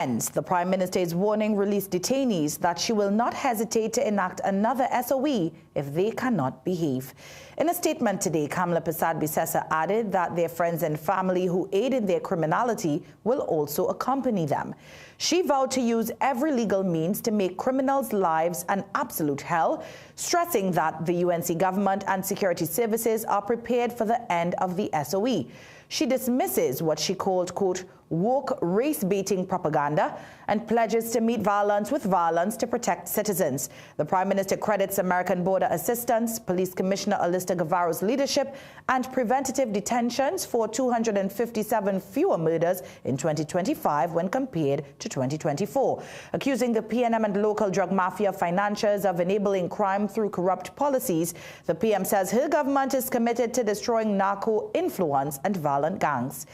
The Prime Minister is warning released detainees that she will not hesitate to enact another SOE if they cannot behave. In a statement today, Kamala Persad-Bissessar added that their friends and family who aid in their criminality will also accompany them. She vowed to use every legal means to make criminals' lives an absolute hell, stressing that the UNC government and security services are prepared for the end of the SOE. She dismisses what she called, quote, woke race-baiting propaganda and pledges to meet violence with violence to protect citizens. The Prime Minister credits American border assistance, Police Commissioner Alista Guevaro's leadership, and preventative detentions for 257 fewer murders in 2025 when compared to 2024. Accusing the PNM and local drug mafia financiers of enabling crime through corrupt policies, the PM says her government is committed to destroying narco influence and violent gangs.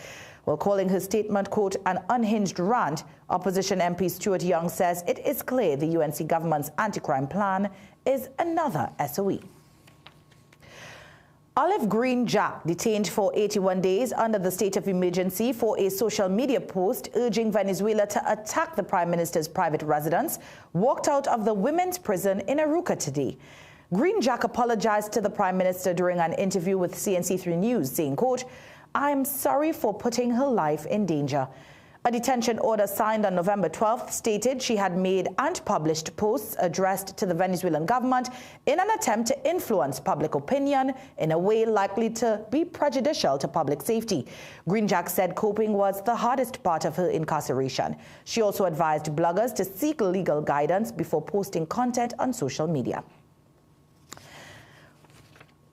While calling her statement, quote, an unhinged rant, opposition MP Stuart Young says it is clear the UNC government's anti-crime plan is another SOE. Olive Green Jack, detained for 81 days under the state of emergency for a social media post urging Venezuela to attack the Prime Minister's private residence, walked out of the women's prison in Aruca today. Green Jack apologized to the Prime Minister during an interview with CNC3 News, saying, quote, I am sorry for putting her life in danger. A detention order signed on November 12th stated she had made and published posts addressed to the Venezuelan government in an attempt to influence public opinion in a way likely to be prejudicial to public safety. Green Jack said coping was the hardest part of her incarceration. She also advised bloggers to seek legal guidance before posting content on social media.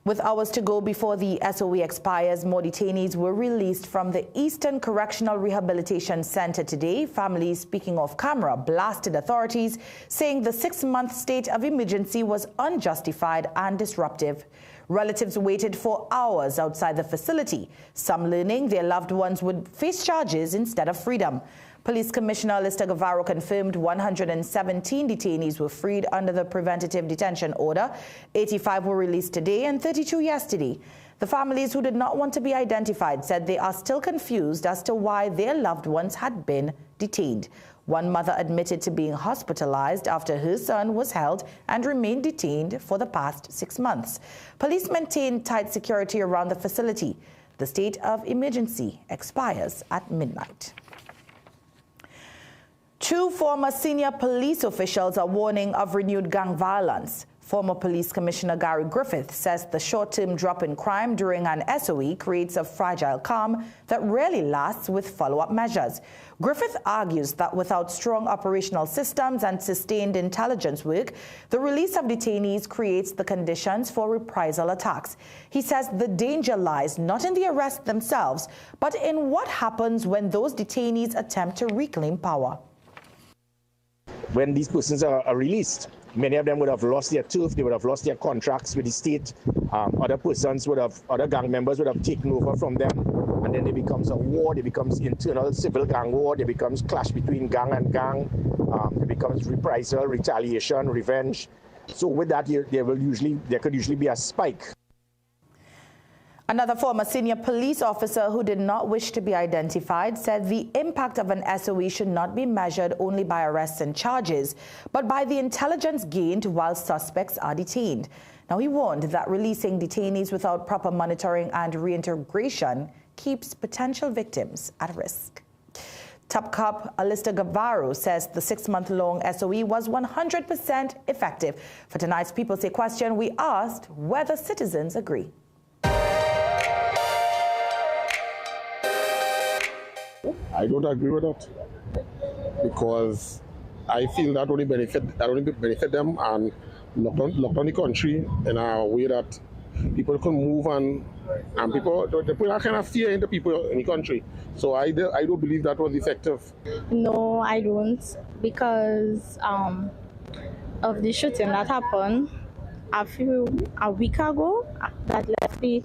With hours to go before the SOE expires, more detainees were released from the Eastern Correctional Rehabilitation Center today. Families, speaking off camera, blasted authorities, saying the 6-month state of emergency was unjustified and disruptive. Relatives waited for hours outside the facility, some learning their loved ones would face charges instead of freedom. Police Commissioner Alista Guevaro confirmed 117 detainees were freed under the preventative detention order. 85 were released today and 32 yesterday. The families who did not want to be identified said they are still confused as to why their loved ones had been detained. One mother admitted to being hospitalized after her son was held and remained detained for the past 6 months. Police maintained tight security around the facility. The state of emergency expires at midnight. 2 former senior police officials are warning of renewed gang violence. Former Police Commissioner Gary Griffith says the short-term drop in crime during an SOE creates a fragile calm that rarely lasts with follow-up measures. Griffith argues that without strong operational systems and sustained intelligence work, the release of detainees creates the conditions for reprisal attacks. He says the danger lies not in the arrests themselves, but in what happens when those detainees attempt to reclaim power. When these persons are released, many of them would have lost their turf, they would have lost their contracts with the state. Other gang members would have taken over from them, and then it becomes a war, it becomes internal civil gang war, it becomes clash between gang and gang, it becomes reprisal, retaliation, revenge. So with that, there could usually be a spike. Another former senior police officer who did not wish to be identified said the impact of an SOE should not be measured only by arrests and charges, but by the intelligence gained while suspects are detained. Now, he warned that releasing detainees without proper monitoring and reintegration keeps potential victims at risk. Top Cop Alista Guevaro says the 6-month-long SOE was 100% effective. For tonight's People Say question, we asked whether citizens agree. I don't agree with that because I feel that only benefit them and lock down the country in a way that people can move and people they put that kind of fear into people in the country. So I don't believe that was effective. No, I don't, because of the shooting that happened a week ago that left the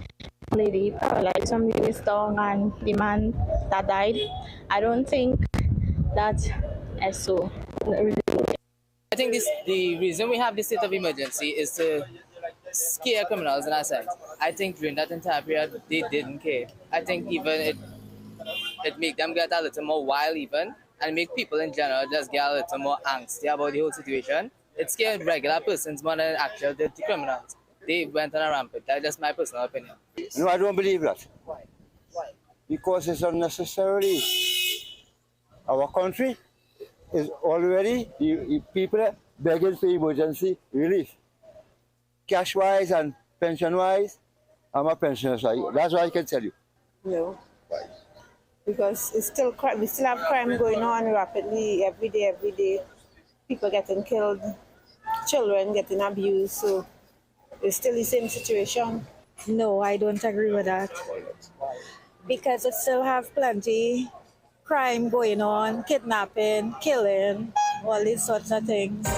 lady paralyzed from the waist down and the man that died. I don't think that so. I think the reason we have this state of emergency is to scare criminals in a sense. I think during that entire period they didn't care. I think even it made them get a little more wild even and make people in general just get a little more angsty about the whole situation. It scared regular persons more than actual dirty criminals. They went on a rampant. That's just my personal opinion. No, I don't believe that. Why? Because it's unnecessarily. Our country is already, the people begging for emergency relief. Cash-wise and pension-wise, I'm a pensioner, so that's what I can tell you. No. Why? Because it's still crime. We still have crime going on rapidly every day. People getting killed, children getting abused, so it's still the same situation. No, I don't agree with that. Because we still have plenty crime going on, kidnapping, killing, all these sorts of things.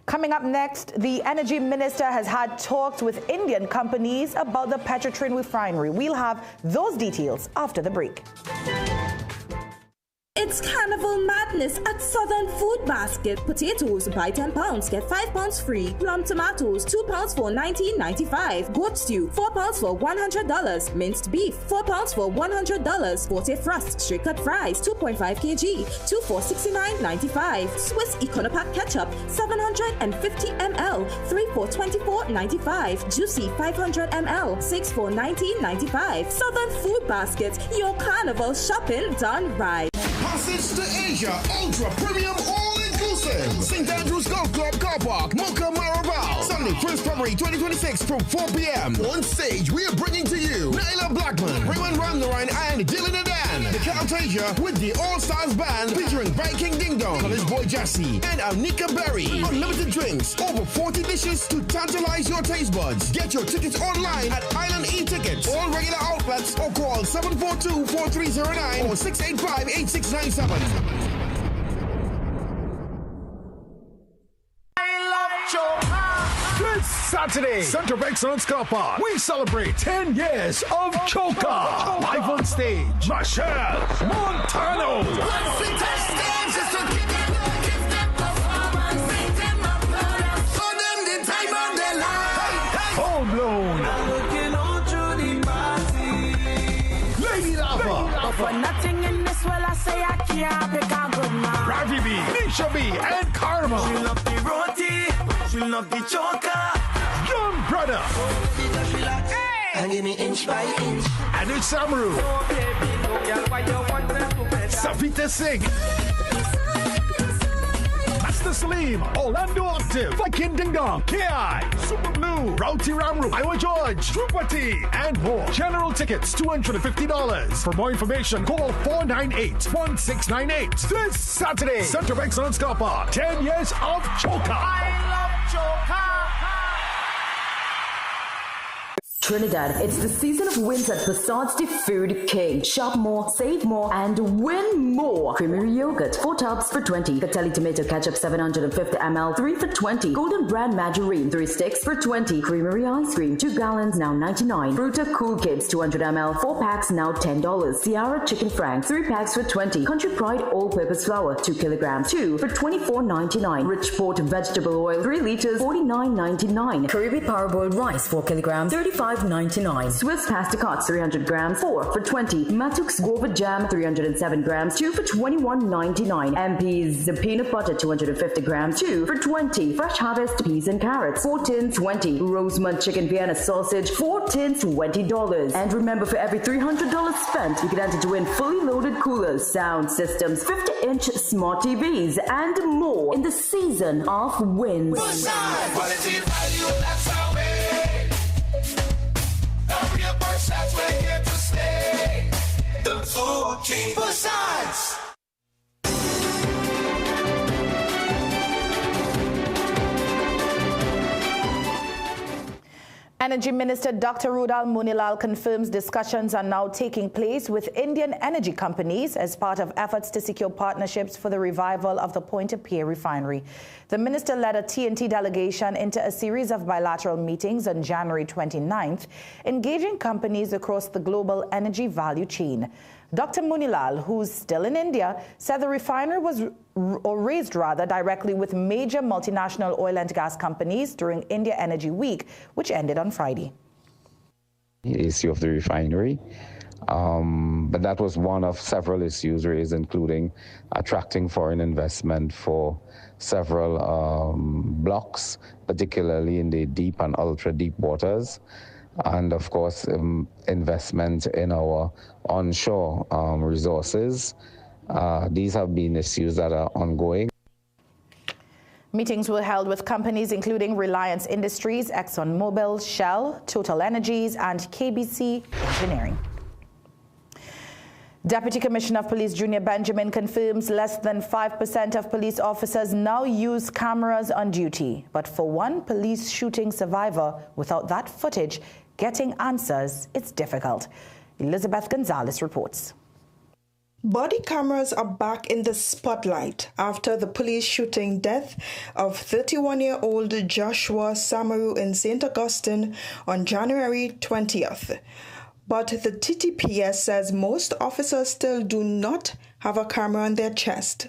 Coming up next, the energy minister has had talks with Indian companies about the Petrotrain refinery. We'll have those details after the break. It's carnival madness at Southern Food Basket. Potatoes, buy 10 pounds, get 5 pounds free. Plum tomatoes, 2 pounds for $19.95. Goat stew, 4 pounds for $100. Minced beef, 4 pounds for $100. Forte Frost, straight cut fries, 2.5 kg, 2 for $69.95. Swiss Econopack ketchup, 750 ml, 3 for $24.95. Juicy 500 ml, 6 for $19.95. Southern Food Basket, your carnival shopping done right. Passage to Asia, ultra premium all-inclusive. St. Andrews Golf Club Car Park, Mocha Marabal. Sunday, 1st February 2026 from 4 p.m. On stage, we are bringing to you Naila Blackman, Raymond Ramnarine, and Dylan Adan. The Camtasia with the All-Stars Band featuring Viking Ding Dong, College Boy Jassy, and Alnika Berry. Unlimited drinks, over 40 dishes to tantalize your taste buds. Get your tickets online at Island E-Tickets, all regular outlets, or call 742-4309 or 685-8697. This Saturday, Center of Excellence Car Park, we celebrate 10 years of Choka. Live on stage, Michelle Montano. Full blown. Lady Lava. For nothing in this world, I say I can't pick a good man. Ravi B, Nisha B, and Karma. She love the roti, she love the choker. Young Brother. And give me inch by inch. And it's Samaru. Savita Singh. Master Salim, Orlando Octave, Viking Ding Dong, KI, Super Blue, Rowty Ramru, Iowa George, Drupati, and more. General tickets, $250. For more information, call 498-1698. This Saturday, Center of Excellence Car Park, 10 years of Choka. I love choker. Trinidad, it's the season of wins at Facades de Food King. Shop more, save more, and win more. Creamery yogurt, 4 tubs for $20. Catelli tomato ketchup, 750 ml, 3 for $20. Golden brand margarine, 3 sticks for $20. Creamery ice cream, 2 gallons, now $99. Fruta Cool Kids, 200 ml, 4 packs, now $10. Sierra Chicken Frank, 3 packs for $20. Country Pride all-purpose flour, 2 kilograms, 2 for $24.99. Richport vegetable oil, 3 liters, $49.99. Caribbean parboiled rice, 4 kilograms, $35.99. Swiss pasta cuts, 300 grams, 4 for $20. Matux guava jam, 307 grams, 2 for $21.99. MP's peanut butter, 250 grams, 2 for $20. Fresh harvest peas and carrots, 4 tins, $20. Rosemont chicken Vienna sausage, 4 tins, $20. And remember, for every $300 spent, you can enter to win fully loaded coolers, sound systems, 50-inch smart TVs, and more in the season of wins. Quality value, that's our way. That's we're here to stay. The Food King. Besides. Energy Minister Dr. Rudal Munilal confirms discussions are now taking place with Indian energy companies as part of efforts to secure partnerships for the revival of the Point-of-Peer refinery. The minister led a TNT delegation into a series of bilateral meetings on January 29th, engaging companies across the global energy value chain. Dr. Munilal, who's still in India, said the refinery was raised directly with major multinational oil and gas companies during India Energy Week, which ended on Friday. The issue of the refinery But that was one of several issues raised, including attracting foreign investment for several blocks, particularly in the deep and ultra-deep waters, and of course investment in our onshore resources. These have been issues that are ongoing. Meetings were held with companies including Reliance Industries, ExxonMobil, Shell, Total Energies, and KBC Engineering. Deputy Commissioner of Police Junior Benjamin confirms less than 5% of police officers now use cameras on duty. But for one police shooting survivor, without that footage, getting answers is difficult. Elizabeth Gonzalez reports. Body cameras are back in the spotlight after the police shooting death of 31-year-old Joshua Samaru in St. Augustine on January 20th. But the TTPS says most officers still do not have a camera on their chest.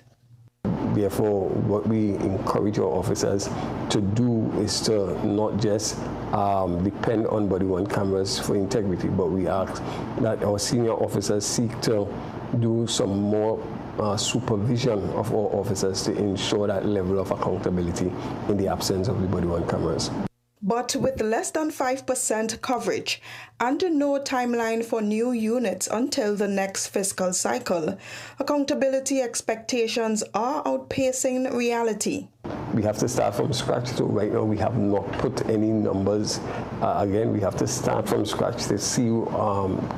Therefore, what we encourage our officers to do is to not just depend on body-worn cameras for integrity, but we ask that our senior officers seek to do some more supervision of our officers to ensure that level of accountability in the absence of the body-worn cameras. But with less than 5% coverage and no timeline for new units until the next fiscal cycle, accountability expectations are outpacing reality. We have to start from scratch. So right now we have not put any numbers. Again, we have to start from scratch to see,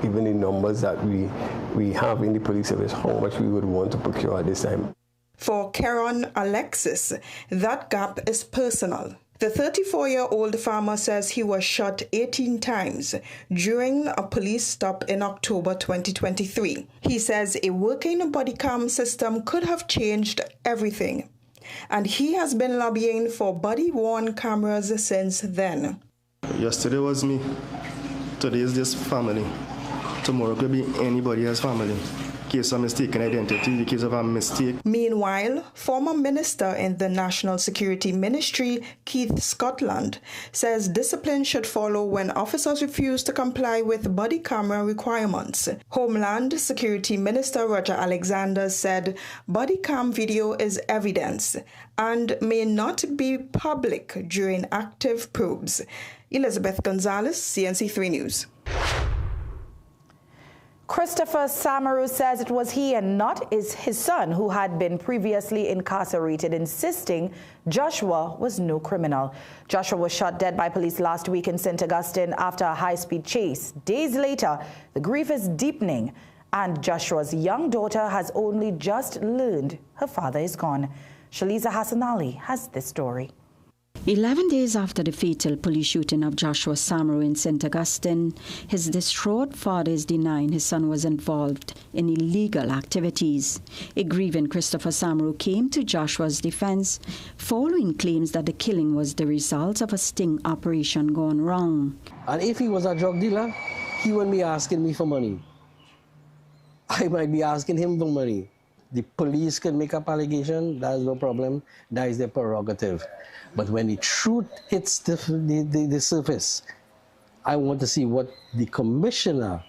given the numbers that we have in the police service, how much we would want to procure at this time. For Keron Alexis, that gap is personal. The 34-year-old farmer says he was shot 18 times during a police stop in October 2023. He says a working body cam system could have changed everything, and he has been lobbying for body-worn cameras since then. Yesterday was me. Today is this family. Tomorrow could be anybody else's family. Case of mistaken identity, the case of a mistake. Meanwhile, former minister in the National Security Ministry, Keith Scotland, says discipline should follow when officers refuse to comply with body camera requirements. Homeland Security Minister Roger Alexander said body cam video is evidence and may not be public during active probes. Elizabeth Gonzalez, CNC3 News. Christopher Samaru says it was he and not his son who had been previously incarcerated, insisting Joshua was no criminal. Joshua was shot dead by police last week in St. Augustine after a high-speed chase. Days later, the grief is deepening, and Joshua's young daughter has only just learned her father is gone. Shaliza Hassan Ali has this story. 11 days after the fatal police shooting of Joshua Samaru in St. Augustine, his distraught father is denying his son was involved in illegal activities. A grieving Christopher Samaru came to Joshua's defense following claims that the killing was the result of a sting operation gone wrong. And if he was a drug dealer, he wouldn't be asking me for money. I might be asking him for money. The police can make up allegation, that is no problem, that is their prerogative. But when the truth hits the surface, I want to see what the commissioner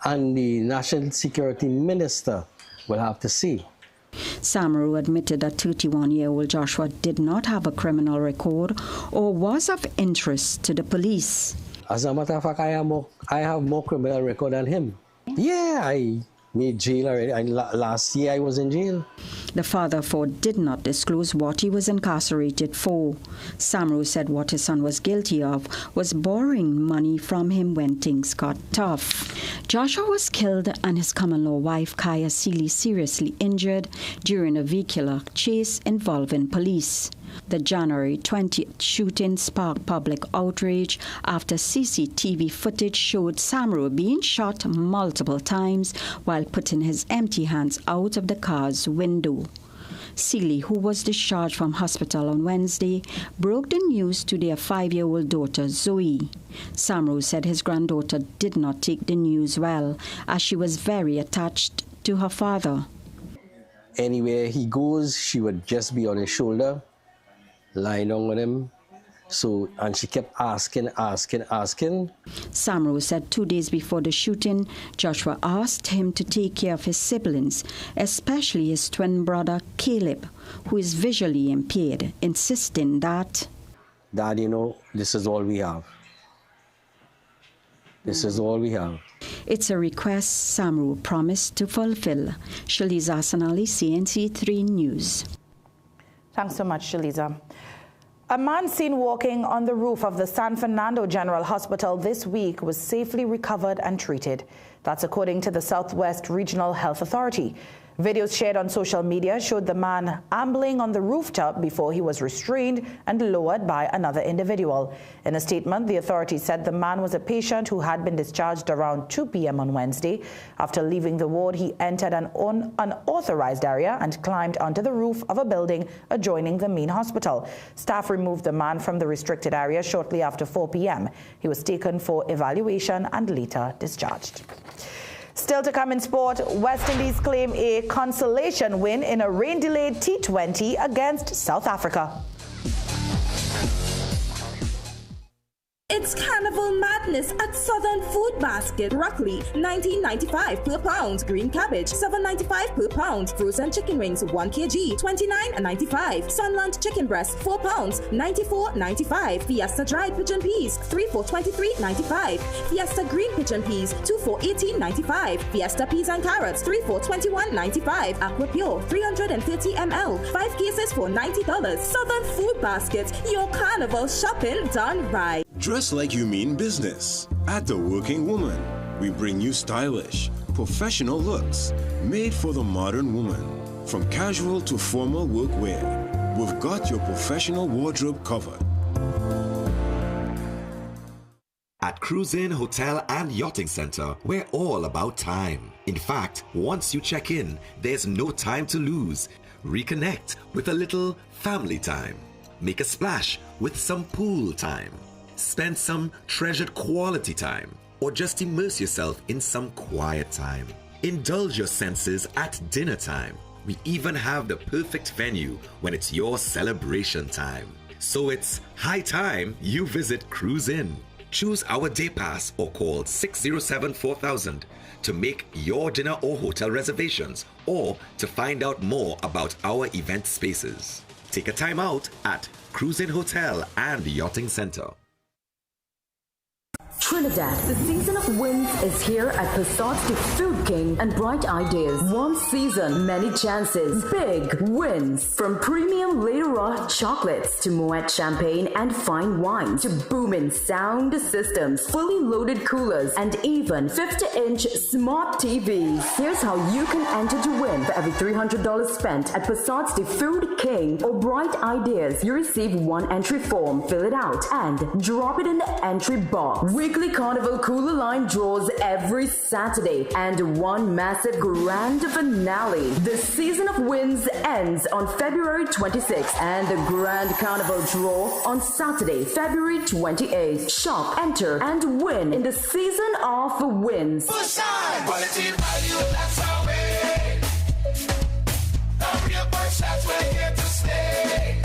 and the National Security Minister will have to say. Samaru admitted that 31-year-old Joshua did not have a criminal record or was of interest to the police. As a matter of fact, I have more criminal record than him. Yeah, I made jail already. Last year I was in jail. The father of four did not disclose what he was incarcerated for. Samaru said what his son was guilty of was borrowing money from him when things got tough. Joshua was killed and his common-law wife, Kaya Seeley, seriously injured during a vehicular chase involving police. The January 20th shooting sparked public outrage after CCTV footage showed Samaru being shot multiple times while putting his empty hands out of the car's window. Seeley, who was discharged from hospital on Wednesday, broke the news to their 5-year-old daughter, Zoe. Samaru said his granddaughter did not take the news well, as she was very attached to her father. Anywhere he goes, she would just be on his shoulder, lying down with him, So, and she kept asking. Samro said 2 days before the shooting, Joshua asked him to take care of his siblings, especially his twin brother Caleb, who is visually impaired, insisting that, Dad, you know, this is all we have. This is all we have. It's a request Samro promised to fulfill. Shaliza Asanali, CNC3 News. Thanks so much, Shaliza. A man seen walking on the roof of the San Fernando General Hospital this week was safely recovered and treated. That's according to the Southwest Regional Health Authority. Videos shared on social media showed the man ambling on the rooftop before he was restrained and lowered by another individual. In a statement, the authority said the man was a patient who had been discharged around 2 p.m. on Wednesday. After leaving the ward, he entered an unauthorized area and climbed onto the roof of a building adjoining the main hospital. Staff removed the man from the restricted area shortly after 4 p.m. He was taken for evaluation and later discharged. Still to come in sport, West Indies claim a consolation win in a rain-delayed T20 against South Africa. It's carnival madness at Southern Food Basket. Broccoli, $19.95 per pound. Green cabbage, $7.95 per pound. Frozen chicken wings, 1 kg, $29.95. Sunland chicken breast, 4 pounds, $94.95. Fiesta dried pigeon peas, 3 for $23.95. Fiesta green pigeon peas, 2 for $18.95. Fiesta peas and carrots, 3 for $21.95. Aqua Pure, 330 ml, 5 cases for $90. Southern Food Basket, your carnival shopping done right. Dress like you mean business. At The Working Woman, we bring you stylish, professional looks made for the modern woman. From casual to formal workwear, we've got your professional wardrobe covered. At Cruise Inn Hotel and Yachting Center, we're all about time. In fact, once you check in, there's no time to lose. Reconnect with a little family time. Make a splash with some pool time. Spend some treasured quality time, or just immerse yourself in some quiet time. Indulge your senses at dinner time. We even have the perfect venue when it's your celebration time. So it's high time you visit Cruise Inn. Choose our day pass or call 607-4000 to make your dinner or hotel reservations or to find out more about our event spaces. Take a time out at Cruise Inn Hotel and Yachting Center. Trinidad, the season of wins is here at Passat's The Food King and Bright Ideas. One season, many chances, big wins. From premium Leroy chocolates to Moet champagne and fine wines to booming sound systems, fully loaded coolers, and even 50-inch smart TVs. Here's how you can enter to win. For every $300 spent at Passat's The Food King or Bright Ideas, you receive 1 entry form, fill it out, and drop it in the entry box. Weekly Carnival Cooler Line draws every Saturday and one massive grand finale. The season of wins ends on February 26th and the grand carnival draw on Saturday, February 28th. Shop, enter, and win in the season of wins. Quality value, that's our way. The real Passats, we're here to stay.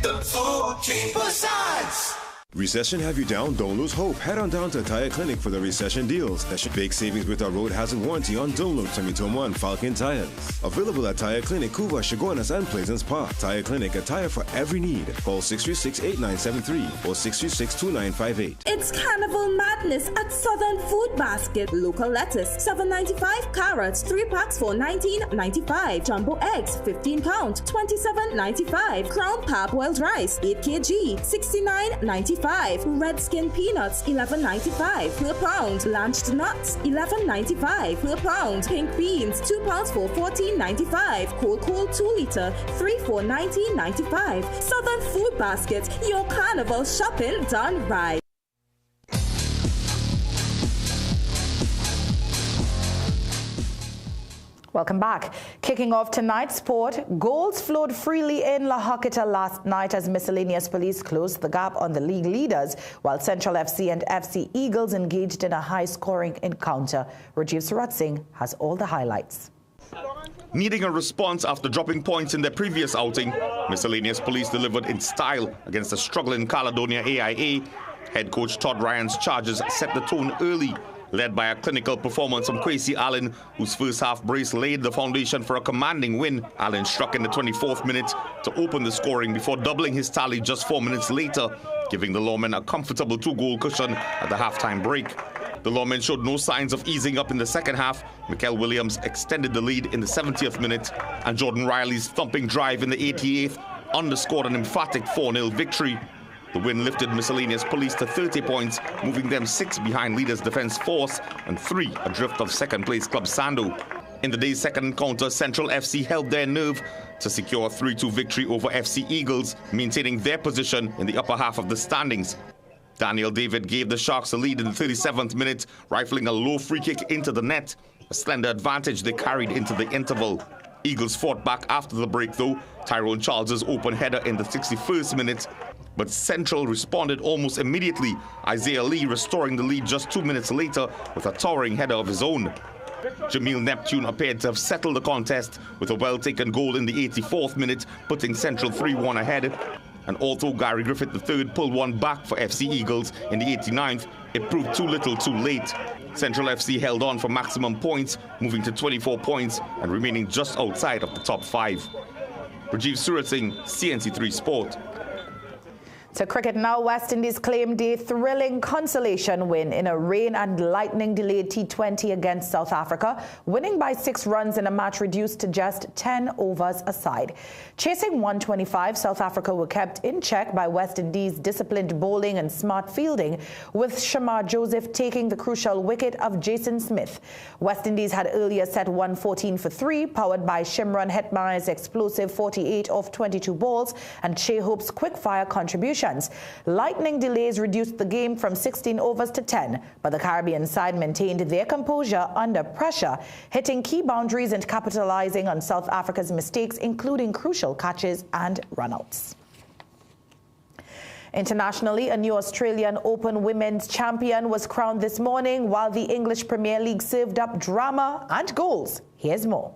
The Food King Passats. Recession have you down? Don't lose hope. Head on down to Tire Clinic for the recession deals. Big savings with our road hazard warranty on Dunlop, Tommy and Falcon tires. Available at Tire Clinic, Cuba, Chaguanas, and Pleasance Park. Tire Clinic, a tire for every need. Call 636-8973 or 636-2958. It's carnival madness at Southern Food Basket. Local lettuce, $7.95. Carrots, 3 packs for $19.95. Jumbo eggs, 15 count, $27.95. Crown parboiled rice, 8 kg, $69.95. Redskin peanuts, $11.95 per pound. Blanched nuts, $11.95 per pound. Pink beans, 2 pounds for $14.95. Cool 2 liter, 3 for $19.95. Southern Food Basket, your carnival shopping done right. Welcome back. Kicking off tonight's sport, goals flowed freely in La Joquita last night as Miscellaneous Police closed the gap on the league leaders, while Central FC and FC Eagles engaged in a high-scoring encounter. Rajiv Surat Singh has all the highlights. Needing a response after dropping points in their previous outing, Miscellaneous Police delivered in style against a struggling Caledonia AIA. Head coach Todd Ryan's charges set the tone early, led by a clinical performance from Kwesi Allen, whose first half brace laid the foundation for a commanding win. Allen struck in the 24th minute to open the scoring before doubling his tally just 4 minutes later, giving the Lawmen a comfortable 2-goal cushion at the halftime break. The Lawmen showed no signs of easing up in the second half. Mikel Williams extended the lead in the 70th minute, and Jordan Riley's thumping drive in the 88th underscored an emphatic 4-0 victory. The win lifted Miscellaneous Police to 30 points, moving them 6 behind leaders Defence Force and 3 adrift of second-place club Sando. In the day's second encounter, Central FC held their nerve to secure a 3-2 victory over FC Eagles, maintaining their position in the upper half of the standings. Daniel David gave the Sharks a lead in the 37th minute, rifling a low free kick into the net, a slender advantage they carried into the interval. Eagles fought back after the break though, Tyrone Charles's open header in the 61st minute, but Central responded almost immediately, Isaiah Lee restoring the lead just 2 minutes later with a towering header of his own. Jamil Neptune appeared to have settled the contest with a well-taken goal in the 84th minute, putting Central 3-1 ahead. And although Gary Griffith III pulled one back for FC Eagles in the 89th, it proved too little too late. Central FC held on for maximum points, moving to 24 points and remaining just outside of the top 5. Rajiv Suratsingh, CNC3 Sport. To cricket now, West Indies claimed a thrilling consolation win in a rain and lightning delayed T20 against South Africa, winning by 6 runs in a match reduced to just 10 overs aside. Chasing 125, South Africa were kept in check by West Indies' disciplined bowling and smart fielding, with Shamar Joseph taking the crucial wicket of Jason Smith. West Indies had earlier set 114 for 3, powered by Shimron Hetmeyer's explosive 48 off 22 balls and Shea Hope's quick-fire contribution. Lightning delays reduced the game from 16 overs to 10, but the Caribbean side maintained their composure under pressure, hitting key boundaries and capitalizing on South Africa's mistakes, including crucial catches and runouts. Internationally, a new Australian Open women's champion was crowned this morning, while the English Premier League served up drama and goals. Here's more.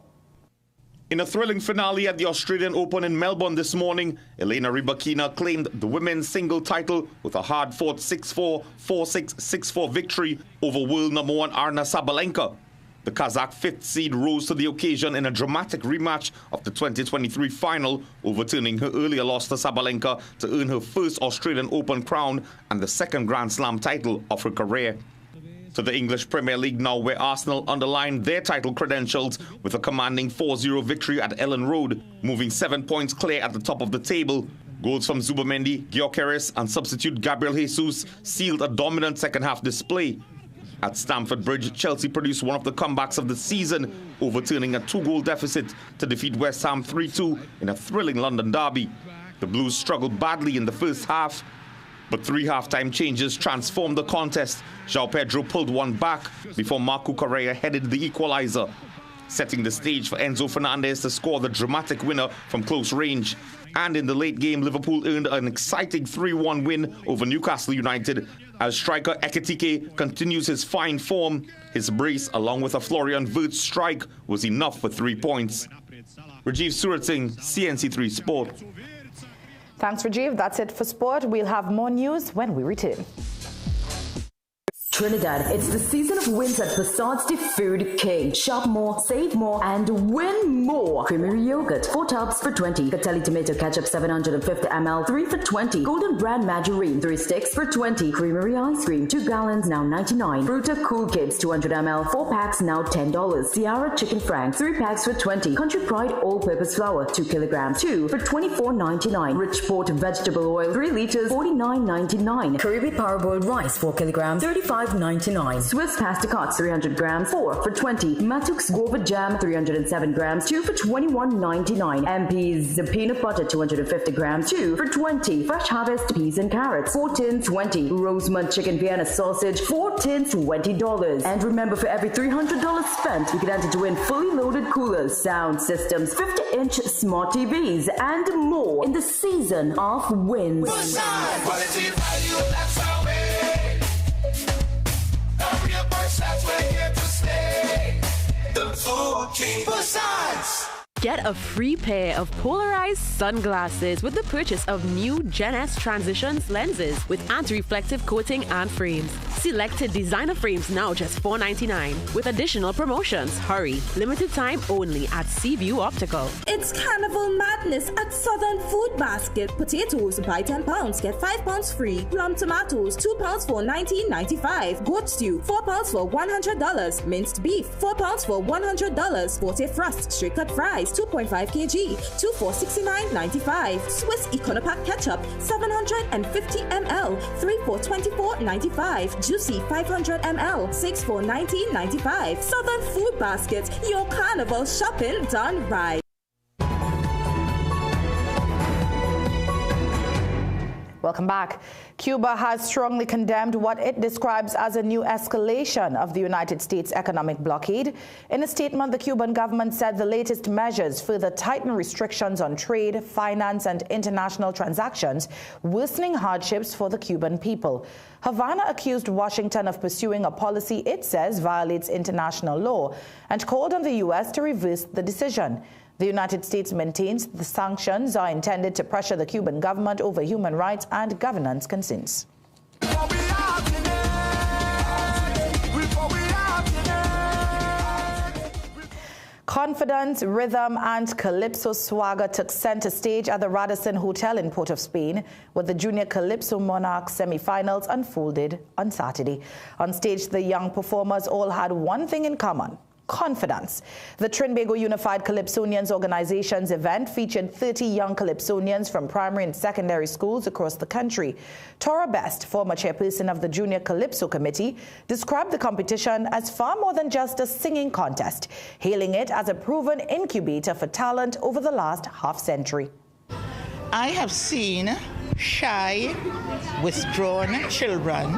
In a thrilling finale at the Australian Open in Melbourne this morning, Elena Rybakina claimed the women's single title with a hard-fought 6-4, 4-6, 6-4 victory over world number 1 Arna Sabalenka. The Kazakh 5th seed rose to the occasion in a dramatic rematch of the 2023 final, overturning her earlier loss to Sabalenka to earn her first Australian Open crown and the second Grand Slam title of her career. To the English Premier League now, where Arsenal underlined their title credentials with a commanding 4-0 victory at Ellen Road, moving 7 points clear at the top of the table. Goals from Zubamendi, Gyökeres and substitute Gabriel Jesus sealed a dominant second-half display. At Stamford Bridge, Chelsea produced one of the comebacks of the season, overturning a 2-goal deficit to defeat West Ham 3-2 in a thrilling London derby. The Blues struggled badly in the first half, but 3 half-time changes transformed the contest. João Pedro pulled one back before Marco Correa headed the equalizer, setting the stage for Enzo Fernandez to score the dramatic winner from close range. And in the late game, Liverpool earned an exciting 3-1 win over Newcastle United as striker Ekitike continues his fine form. His brace, along with a Florian Wirtz strike, was enough for 3 points. Rajiv Suratsingh, CNC3 Sport. Thanks, Rajiv. That's it for sport. We'll have more news when we return. Trinidad, it's the season of wins at Basard's the Food King. Shop more, save more, and win more. Creamery yogurt, 4 tubs for 20. Catelli tomato ketchup, 750 ml, 3 for 20. Golden brand margarine, 3 sticks for 20. Creamery ice cream, 2 gallons, now 99. Fruta Cool Kids, 200 ml, 4 packs, now $10. Sierra Chicken Franks, 3 packs for 20. Country Pride all-purpose flour, 2 kilograms, 2 for $24.99. Richport vegetable oil, 3 liters, $49.99. Caribbean Parboiled rice, 4 kilograms, $35.99. Swiss pasta cuts, 300 grams, 4 for 20. Matux guava jam, 307 grams, 2 for $21.99. MP's peanut butter, 250 grams, 2 for 20. Fresh harvest peas and carrots, 4 tins, 20. Rosemont chicken Vienna sausage, 4 tins, $20. And remember, for every $300 spent, you can enter to win fully loaded coolers, sound systems, 50-inch smart TVs, and more in the season of wins. Quality value, that's our way. That's where we're here to stay. The Besides, Get a free pair of polarized sunglasses with the purchase of new Gen S Transitions lenses with anti-reflective coating and frames. Selected designer frames now just $4.99 with additional promotions. Hurry, limited time only at Seaview Optical. It's Carnival Madness at Southern Food Basket. Potatoes, buy 10 pounds, get 5 pounds free. Plum tomatoes, 2 pounds for $19.95. Goat stew, 4 pounds for $100. Minced beef, 4 pounds for $100. Forte Frost, straight cut fries, 2.5 kg, 2 for $69.95. Swiss Econopack ketchup, 750 ml, 3 for $24.95. Juicy 500 ml, 6 for $19.95. Southern Food Basket, your carnival shopping done right. Welcome back. Cuba has strongly condemned what it describes as a new escalation of the United States economic blockade. In a statement, the Cuban government said the latest measures further tighten restrictions on trade, finance, and international transactions, worsening hardships for the Cuban people. Havana accused Washington of pursuing a policy it says violates international law and called on the U.S. to reverse the decision. The United States maintains the sanctions are intended to pressure the Cuban government over human rights and governance concerns. Confidence, rhythm, and Calypso swagger took center stage at the Radisson Hotel in Port of Spain, where the Junior Calypso Monarch semi-finals unfolded on Saturday. On stage, the young performers all had one thing in common: confidence. The Trinbago Unified Calypsonians Organization's event featured 30 young Calypsonians from primary and secondary schools across the country. Tora Best, former chairperson of the Junior Calypso Committee, described the competition as far more than just a singing contest, hailing it as a proven incubator for talent over the last half-century. I have seen shy, withdrawn children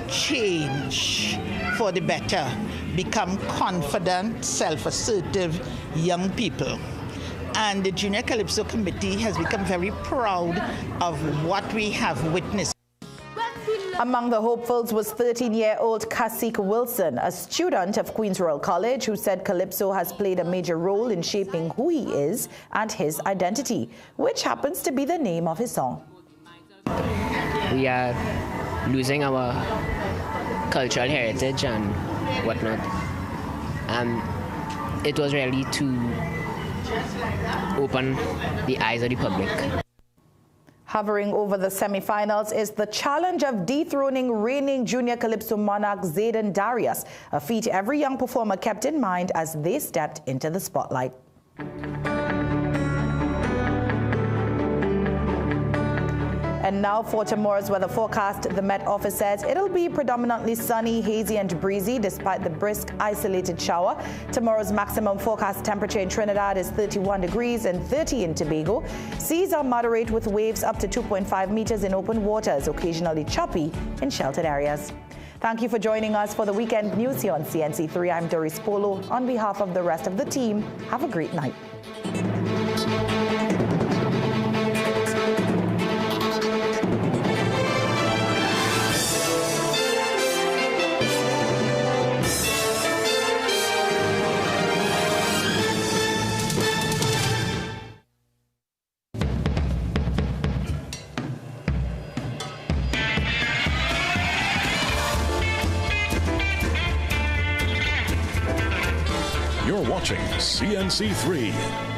change for the better, become confident, self-assertive young people. And the Junior Calypso Committee has become very proud of what we have witnessed. Among the hopefuls was 13-year-old Kasik Wilson, a student of Queen's Royal College, who said Calypso has played a major role in shaping who he is and his identity, which happens to be the name of his song. We are losing our cultural heritage and whatnot. It was really to open the eyes of the public. Hovering over the semi-finals is the challenge of dethroning reigning Junior Calypso monarch Zayden Darius, a feat every young performer kept in mind as they stepped into the spotlight. And now for tomorrow's weather forecast. The Met Office says it'll be predominantly sunny, hazy and breezy despite the brisk isolated shower. Tomorrow's maximum forecast temperature in Trinidad is 31 degrees and 30 in Tobago. Seas are moderate with waves up to 2.5 meters in open waters, occasionally choppy in sheltered areas. Thank you for joining us for the weekend news here on CNC3. I'm Doris Polo. On behalf of the rest of the team, have a great night. You're watching CNC3.